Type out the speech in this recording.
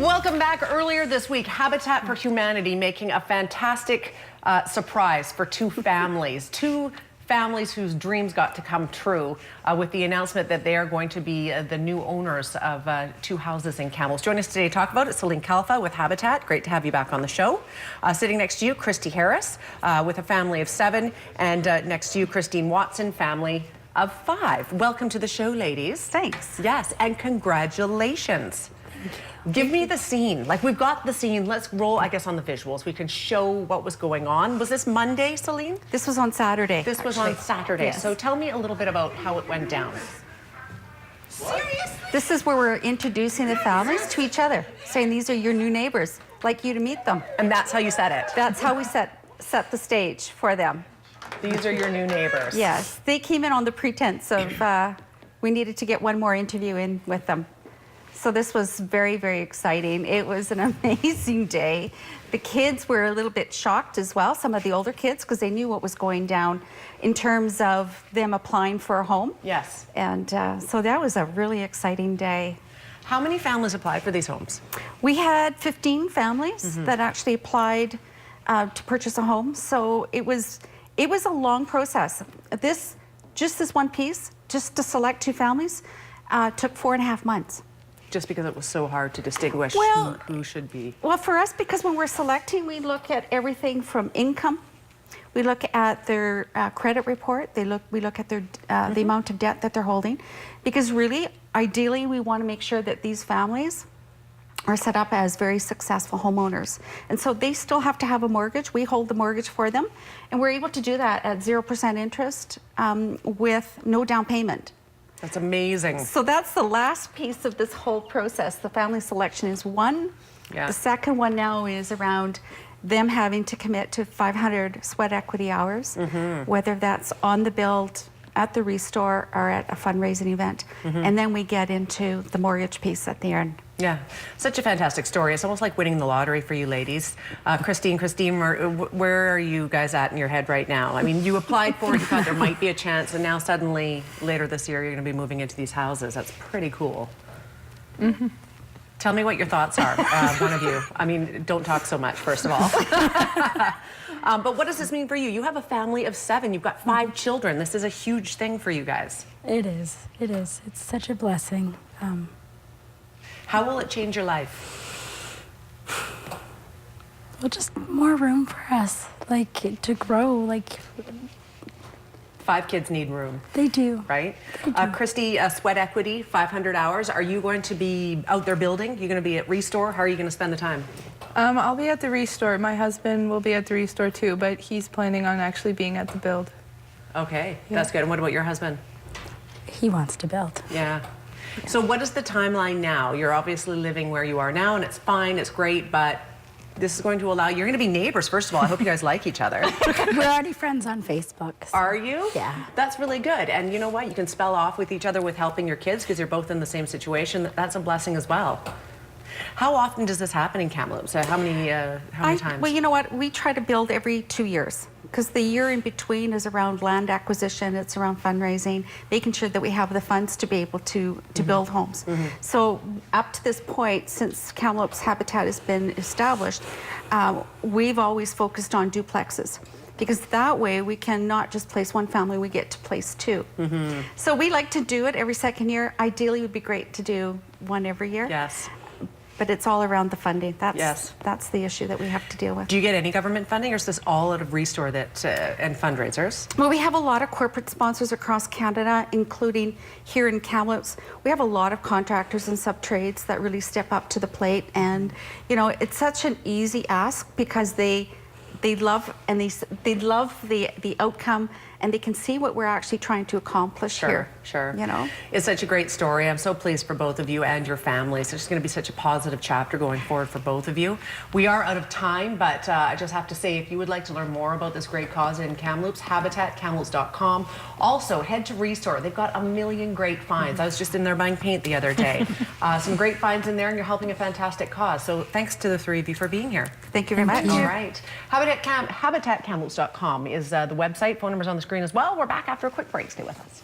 Welcome back. Earlier this week, Habitat for Humanity making a fantastic surprise for two families whose dreams got to come true with the announcement that they are going to be the new owners of two houses in Kamloops. Joining us today to talk about it, Celine Kalfa with Habitat. Great to have you back on the show. Sitting next to you, Christy Harris with a family of 7, and next to you, Christine Watson, family of 5. Welcome to the show, ladies. Thanks. Yes, and congratulations. Give me the scene. Like, we've got the scene. Let's roll, I guess, on the visuals. We can show what was going on. Was this Monday, Celine? This was on Saturday. This was on Saturday. Yes. So tell me a little bit about how it went down. Seriously? This is where we're introducing the families to each other, saying these are your new neighbors, like you to meet them. And that's how you said it? That's how we set the stage for them. These are your new neighbors. Yes. They came in on the pretense of we needed to get one more interview in with them. So this was very, very exciting. It was an amazing day. The kids were a little bit shocked as well, some of the older kids, because they knew what was going down in terms of them applying for a home. Yes. And so that was a really exciting day. How many families applied for these homes? We had 15 families that actually applied to purchase a home. So it was a long process. Just this one piece, just to select 2 families, took 4.5 months. Just because it was so hard to distinguish who should be? Well, for us, because when we're selecting, we look at everything from income. We look at their credit report. We look at their the amount of debt that they're holding. Because really, ideally, we want to make sure that these families are set up as very successful homeowners. And so they still have to have a mortgage. We hold the mortgage for them. And we're able to do that at 0% interest with no down payment. That's amazing. So that's the last piece of this whole process. The family selection is one. Yeah. The second one now is around them having to commit to 500 sweat equity hours, whether that's on the build, at the restore, or at a fundraising event. And then we get into the mortgage piece at the end. Yeah, such a fantastic story. It's almost like winning the lottery for you ladies. Christine, where are you guys at in your head right now? I mean, you applied for it, you thought there might be a chance, and now suddenly, later this year, you're going to be moving into these houses. That's pretty cool. Tell me what your thoughts are, one of you. I mean, don't talk so much, first of all. But what does this mean for you? You have a family of 7. You've got 5 children. This is a huge thing for you guys. It is. It is. It's such a blessing. How will it change your life? Well, just more room for us, like, to grow, like... 5 kids need room. They do. Right? They do. Christy, sweat equity, 500 hours. Are you going to be out there building? You're going to be at Restore? How are you going to spend the time? I'll be at the Restore. My husband will be at the Restore too, but he's planning on actually being at the build. Okay, that's good. And what about your husband? He wants to build. Yeah. So what is the timeline now? You're obviously living where you are now, and it's fine, it's great, but this is going to allow, you're going to be neighbors, first of all. I hope you guys like each other. We're already friends on Facebook. So. Are you? Yeah. That's really good. And you know what? You can spell off with each other with helping your kids because you're both in the same situation. That's a blessing as well. How often does this happen in Kamloops? How many times? Well, you know what? We try to build every 2 years because the year in between is around land acquisition, it's around fundraising, making sure that we have the funds to be able to build homes. So up to this point, since Kamloops Habitat has been established, we've always focused on duplexes. Because that way we can not just place one family, we get to place 2. So we like to do it every second year. Ideally, it would be great to do one every year. Yes. But it's all around the funding. That's the issue that we have to deal with. Do you get any government funding, or is this all out of Restore and fundraisers? Well, we have a lot of corporate sponsors across Canada, including here in Kamloops. We have a lot of contractors and sub-trades that really step up to the plate. And, you know, it's such an easy ask because they love the outcome, and they can see what we're actually trying to accomplish here. Sure. You know, it's such a great story. I'm so pleased for both of you and your families. It's going to be such a positive chapter going forward for both of you. We are out of time, but I just have to say, if you would like to learn more about this great cause in Kamloops, habitatkamloops.com. Also, head to Restore. They've got a million great finds. I was just in there buying paint the other day. Some great finds in there, and you're helping a fantastic cause. So thanks to the 3 of you for being here. Thank you very much. All right. Habitatkamloops.com is the website. Phone number's on the screen as well. We're back after a quick break. Stay with us.